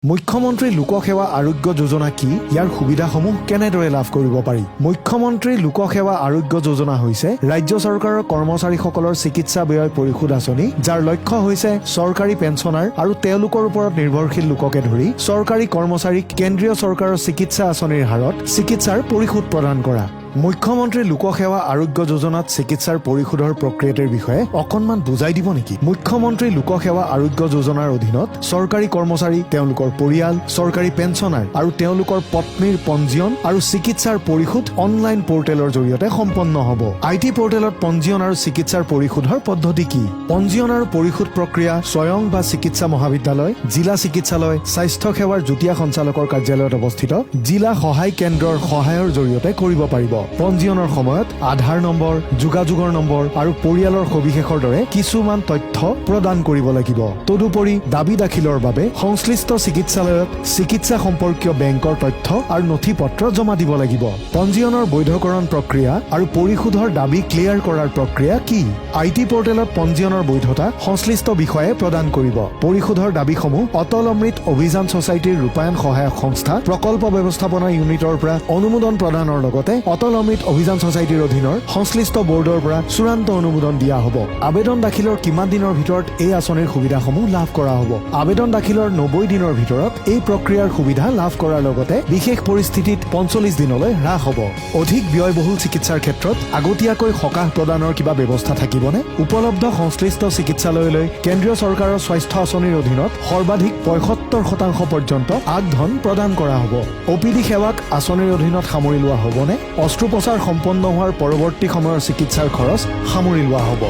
মুখ্যমন্ত্ৰী লোকসেৱা আৰোগ্য যোজনা কি ইয়াৰ সুবিধাসমূহ কেনেদৰে লাভ কৰিব পাৰি মুখ্যমন্ত্ৰী লোকসেৱা আৰোগ্য যোজনা হৈছে ৰাজ্য চৰকাৰৰ কৰ্মচাৰীসকলৰ চিকিৎসা ব্যয় পৰিশোধ আঁচনি যাৰ লক্ষ্য হৈছে চৰকাৰী পেঞ্চনাৰ আৰু তেওঁলোকৰ ওপৰত নিৰ্ভৰশীল লোককে ধৰি চৰকাৰী কৰ্মচাৰীক কেন্দ্ৰীয় চৰকাৰৰ চিকিৎসা আঁচনিৰ হাৰত চিকিৎসাৰ পৰিশোধ প্ৰদান কৰা মুখ্যমন্ত্ৰী লোকসেৱা আৰোগ্য যোজনাত চিকিৎসাৰ পৰিশোধৰ প্ৰক্ৰিয়াৰ বিষয়ে অকণমান বুজাই দিব নেকি মুখ্যমন্ত্ৰী লোকসেৱা আৰোগ্য যোজনাৰ অধীনত চৰকাৰী কৰ্মচাৰী তেওঁলোকৰ পৰিয়াল চৰকাৰী পেঞ্চনাৰ আৰু তেওঁলোকৰ পত্নীৰ পঞ্জীয়ন আৰু চিকিৎসাৰ পৰিশোধ অনলাইন পৰ্টেলৰ জৰিয়তে সম্পন্ন হ'ব আইটি পৰ্টেলত পঞ্জীয়ন আৰু চিকিৎসাৰ পৰিশোধৰ পদ্ধতি কি পঞ্জীয়ন আৰু পৰিশোধ প্ৰক্ৰিয়া স্বয়ং বা চিকিৎসা মহাবিদ্যালয় জিলা চিকিৎসালয় স্বাস্থ্য সেৱাৰ যুটীয়া সঞ্চালকৰ কাৰ্যালয়ত অৱস্থিত জিলা সহায় কেন্দ্ৰৰ সহায়ৰ জৰিয়তে কৰিব পাৰিব পঞ্জীয়নৰ সময়ত আধাৰ নম্বৰ যোগাযোগৰ নম্বৰ আৰু পৰিয়ালৰ সবিশেষৰ দৰে কিছুমান তথ্য প্ৰদান কৰিব লাগিব তদুপৰি দাবী দাখিলৰ বাবে সংশ্লিষ্ট চিকিৎসালয়ত চিকিৎসা সম্পৰ্কীয় বেংকৰ তথ্য আৰু নথিপত্ৰ জমা দিব লাগিব পঞ্জীয়নৰ বৈধকৰণ প্ৰক্ৰিয়া আৰু পৰিশোধৰ দাবী ক্লিয়াৰ কৰাৰ প্ৰক্ৰিয়া কি আইটি পৰ্টেলত পঞ্জীয়নৰ বৈধতা সংশ্লিষ্ট বিষয়ে প্ৰদান কৰিব পৰিশোধৰ দাবীসমূহ অটল অমৃত অভিযান ছ'চাইটিৰ ৰূপায়ণ সহায়ক সংস্থা প্ৰকল্প ব্যৱস্থাপনা ইউনিটৰ পৰা অনুমোদন প্ৰদানৰ লগতে অটল অমৃত অভিযান ছ'চাইটিৰ অধীনৰ সংশ্লিষ্ট বৰ্ডৰ পৰা চূড়ান্ত অনুমোদন দিয়া হ'ব আবেদন দাখিলৰ কিমান দিনৰ ভিতৰত এই আঁচনিৰ সুবিধাসমূহ লাভ কৰা হ'ব আবেদন দাখিলৰ 90 দিনৰ ভিতৰত এই প্ৰক্ৰিয়াৰ সুবিধা লাভ কৰাৰ লগতে বিশেষ পৰিস্থিতিত 45 দিনলৈ হ্ৰাস হ'ব অধিক ব্যয়বহুল চিকিৎসাৰ ক্ষেত্ৰত আগতীয়াকৈ সকাহ প্ৰদানৰ কিবা ব্যৱস্থা থাকিবনে উপলব্ধ সংশ্লিষ্ট চিকিৎসালয়লৈ কেন্দ্ৰীয় চৰকাৰৰ স্বাস্থ্য আঁচনিৰ অধীনত সৰ্বাধিক 75% পৰ্যন্ত আগধন প্ৰদান কৰা হ'ব অপিডি সেৱাক আঁচনিৰ অধীনত সামৰি লোৱা হ'বনে অস্ত্ৰোপচাৰ সম্পন্ন হোৱাৰ পৰৱৰ্তী সময়ৰ চিকিৎসাৰ খৰচ সামৰি লোৱা হ'ব